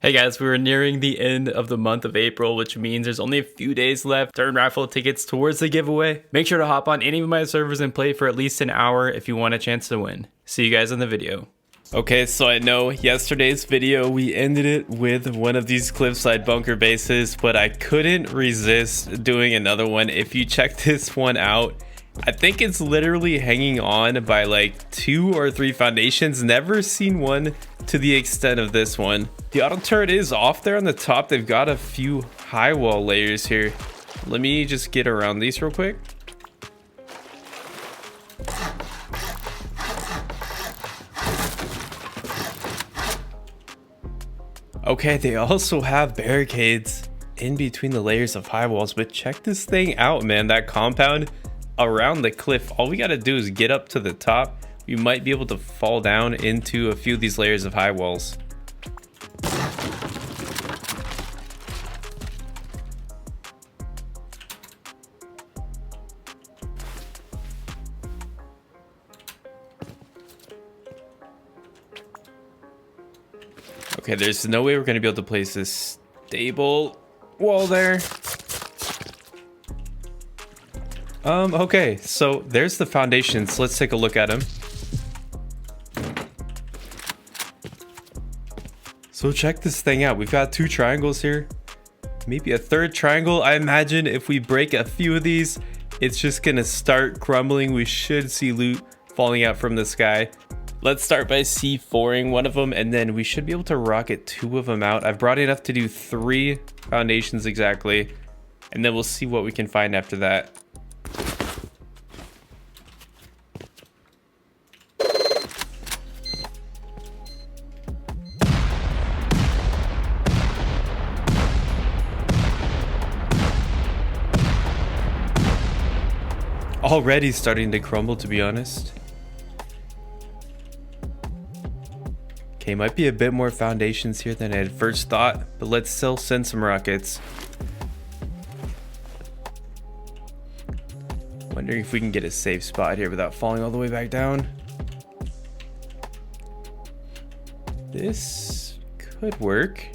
Hey guys, we're nearing the end of the month of April, which means there's only a few days left to earn raffle tickets towards the giveaway. Make sure to hop on any of my servers and play for at least an hour if you want a chance to win. See you guys in the video. Okay, so I know yesterday's video, we ended it with one of these cliffside bunker bases, but I couldn't resist doing another one. If you check this one out, I think it's literally hanging on by like 2 or 3 foundations. Never seen one to the extent of this one. The auto turret is off there on the top. They've got a few high wall layers here. Let me just get around these real quick. Okay, they also have barricades in between the layers of high walls, but check this thing out, man. That compound around the cliff, all we got to do is get up to the top. We might be able to fall down into a few of these layers of high walls. Okay, there's no way we're going to be able to place this stable wall there. Okay, so there's the foundations. Let's take a look at them. So check this thing out. We've got 2 triangles here, maybe a 3rd triangle. I imagine if we break a few of these, it's just gonna start crumbling. We should see loot falling out from the sky. Let's start by C4ing one of them, and then we should be able to rocket 2 of them out. I've brought enough to do 3 foundations exactly, and then we'll see what we can find after that. Already starting to crumble, to be honest. Okay, might be a bit more foundations here than I had first thought, but let's still send some rockets. Wondering if we can get a safe spot here without falling all the way back down. This could work.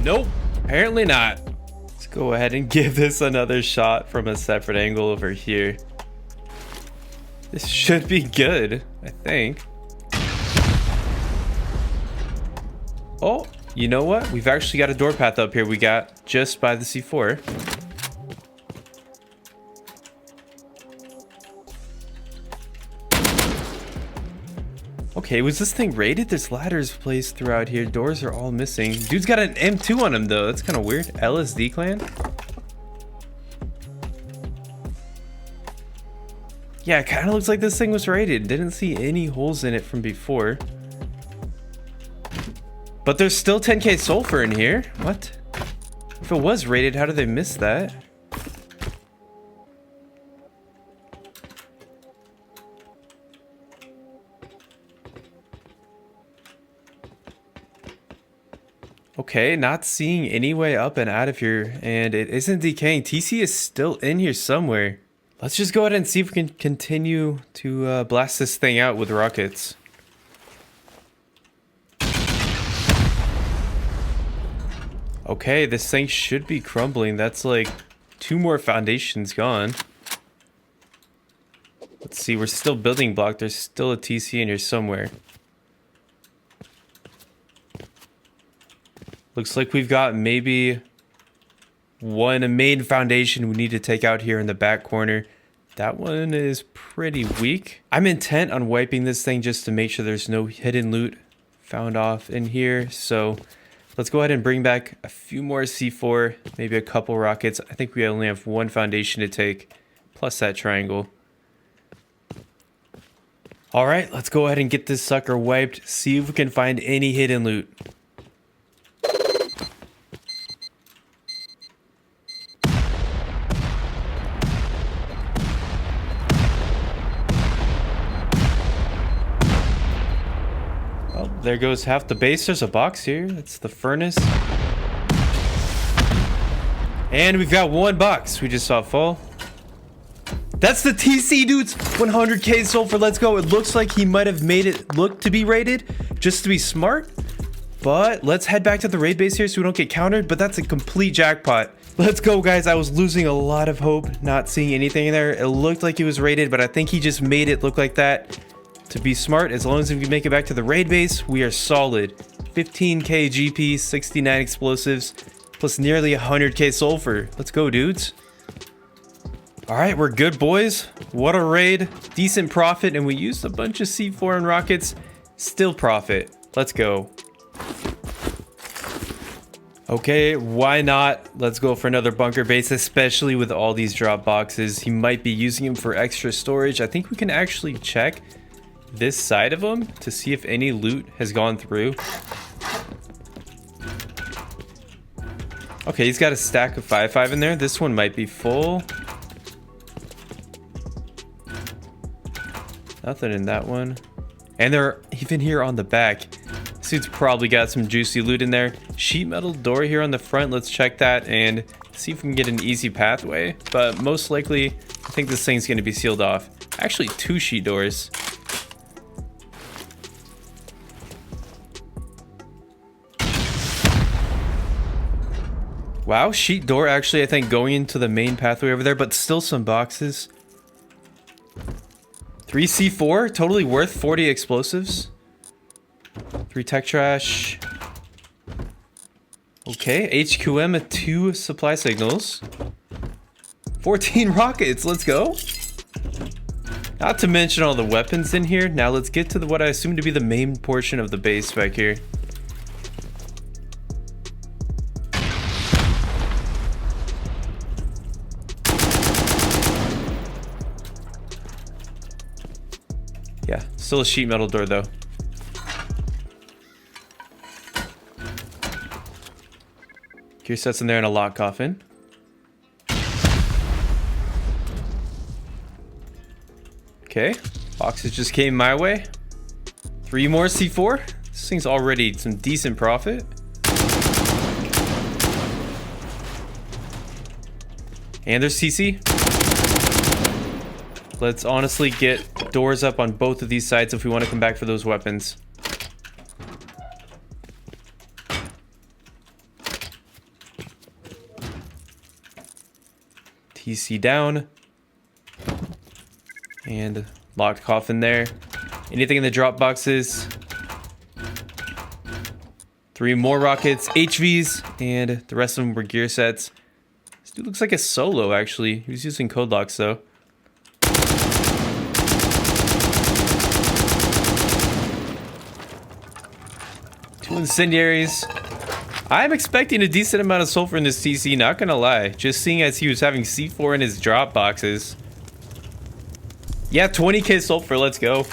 Nope, apparently not. Let's go ahead and give this another shot from a separate angle over here. This should be good, I think. Oh, you know what? We've actually got a door path up here we got just by the C4. Okay, was this thing raided? There's ladders placed throughout here. Doors are all missing. Dude's got an M2 on him though. That's kind of weird. LSD clan? Yeah, it kind of looks like this thing was raided. Didn't see any holes in it from before. But there's still 10k sulfur in here. What? If it was raided, how did they miss that? Okay, not seeing any way up and out of here, and it isn't decaying. TC is still in here somewhere. Let's just go ahead and see if we can continue to blast this thing out with rockets. Okay, this thing should be crumbling. That's like 2 more foundations gone. Let's see, we're still building block. There's still a TC in here somewhere. Looks like we've got maybe one main foundation we need to take out here in the back corner. That one is pretty weak. I'm intent on wiping this thing just to make sure there's no hidden loot found off in here. So let's go ahead and bring back a few more C4, maybe a couple rockets. I think we only have 1 foundation to take, plus that triangle. All right, let's go ahead and get this sucker wiped, see if we can find any hidden loot. There goes half the base. There's a box here. That's the furnace. And we've got 1 box we just saw full. That's the TC, dudes. 100k sulfur. Let's go. It looks like he might have made it look to be raided just to be smart. But let's head back to the raid base here so we don't get countered. But that's a complete jackpot. Let's go, guys. I was losing a lot of hope not seeing anything in there. It looked like he was raided, but I think he just made it look like that to be smart. As long as we can make it back to the raid base, we are solid. 15k GP, 69 explosives, plus nearly 100k sulfur. Let's go, dudes. All right, we're good, boys. What a raid. Decent profit, and we used a bunch of C4 and rockets. Still profit. Let's go. Okay, why not? Let's go for another bunker base, especially with all these drop boxes. He might be using them for extra storage. I think we can actually check this side of them to see if any loot has gone through. Okay, he's got a stack of 5.5 in there. This one might be full. Nothing in that one. And they're even here on the back. This dude's probably got some juicy loot in there. Sheet metal door here on the front. Let's check that and see if we can get an easy pathway. But most likely, I think this thing's going to be sealed off. Actually, 2 sheet doors. Wow, sheet door actually, I think, going into the main pathway over there, but still some boxes. 3 C4, totally worth 40 explosives. 3 tech trash. Okay, HQM, 2 supply signals. 14 rockets, let's go. Not to mention all the weapons in here. Now let's get to what I assume to be the main portion of the base back here. Yeah, still a sheet metal door though. Gear sets in there and a lock coffin. Okay, boxes just came my way. 3 more C4. This thing's already some decent profit. And there's CC. Let's honestly get doors up on both of these sides if we want to come back for those weapons. TC down. And locked coffin there. Anything in the drop boxes? 3 more rockets, HVs, and the rest of them were gear sets. This dude looks like a solo, actually. He was using code locks, though. Two incendiaries. I'm expecting a decent amount of sulfur in this TC, not gonna lie. Just seeing as he was having C4 in his drop boxes. Yeah, 20k sulfur, let's go.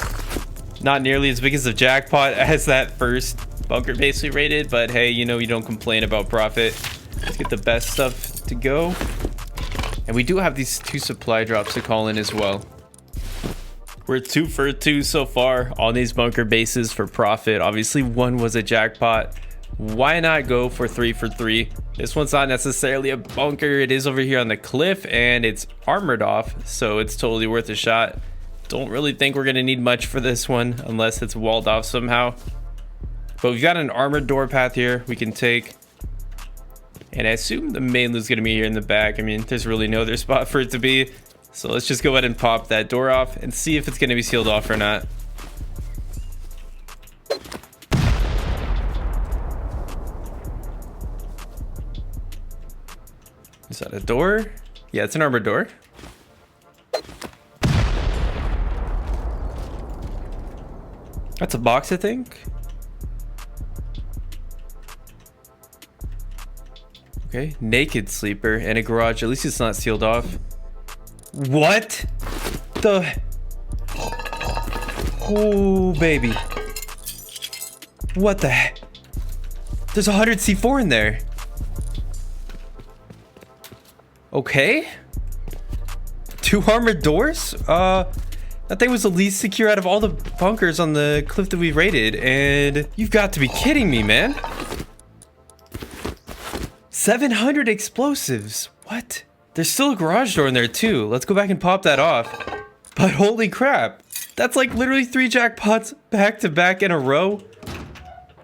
Not nearly as big as the jackpot as that first bunker basically rated, but hey, you know, you don't complain about profit. Let's get the best stuff to go. And we do have these 2 supply drops to call in as well. We're 2 for 2 so far on these bunker bases for profit. Obviously, 1 was a jackpot. Why not go for 3 for 3? This one's not necessarily a bunker. It is over here on the cliff and it's armored off, so it's totally worth a shot. Don't really think we're gonna need much for this one unless it's walled off somehow. But we've got an armored door path here we can take. And I assume the main loot's gonna be here in the back. I mean, there's really no other spot for it to be. So let's just go ahead and pop that door off and see if it's gonna be sealed off or not. Is that a door? Yeah, it's an armored door. That's a box, I think. Okay, naked sleeper and a garage. At least it's not sealed off. What the? Oh, baby. What the heck? There's 100 C4 in there. Okay. 2 armored doors? That thing was the least secure out of all the bunkers on the cliff that we raided, and you've got to be kidding me, man. 700 explosives. What? There's still a garage door in there too. Let's go back and pop that off. But holy crap. That's like literally 3 jackpots back to back in a row.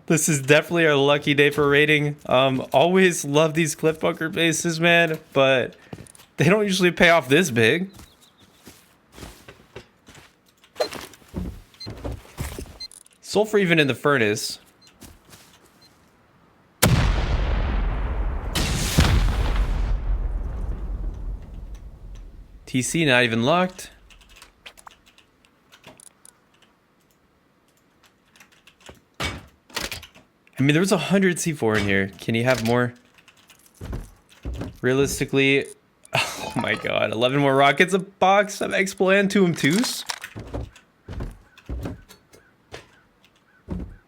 This is definitely our lucky day for raiding. Always love these cliff bunker bases, man, but they don't usually pay off this big. Sulfur even in the furnace. TC not even locked. I mean, there was 100 C4 in here. Can you have more? Realistically, oh my god, 11 more rockets, a box of Explan 2 and 2s.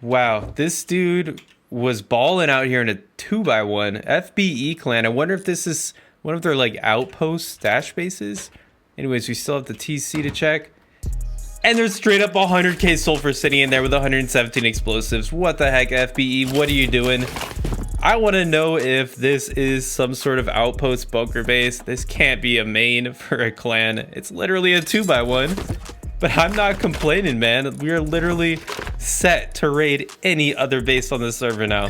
Wow, this dude was balling out here in a 2x1 FBE clan. I wonder if this is one of their like outpost stash bases. Anyways, we still have the TC to check. And there's straight up 100k sulfur sitting in there with 117 explosives. What the heck, FBE? What are you doing? I want to know if this is some sort of outpost bunker base. This can't be a main for a clan. It's literally a 2x1. But I'm not complaining, man. We are literally set to raid any other base on the server now.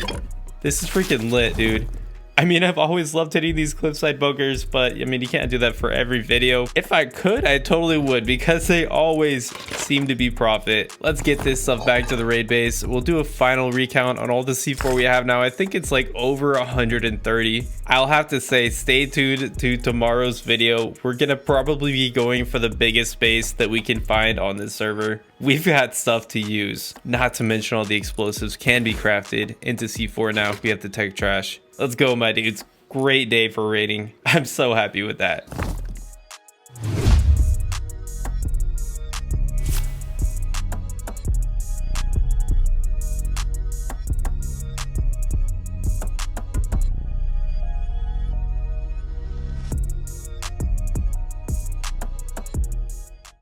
This is freaking lit, dude. I mean, I've always loved hitting these cliffside bunkers, but I mean, you can't do that for every video. If I could, I totally would, because they always seem to be profit. Let's get this stuff back to the raid base. We'll do a final recount on all the C4 we have now. I think it's like over 130. I'll have to say, stay tuned to tomorrow's video. We're gonna probably be going for the biggest base that we can find on this server. We've got stuff to use, not to mention all the explosives can be crafted into C4 now if we have the tech trash. Let's go, my dudes. Great day for raiding. I'm so happy with that.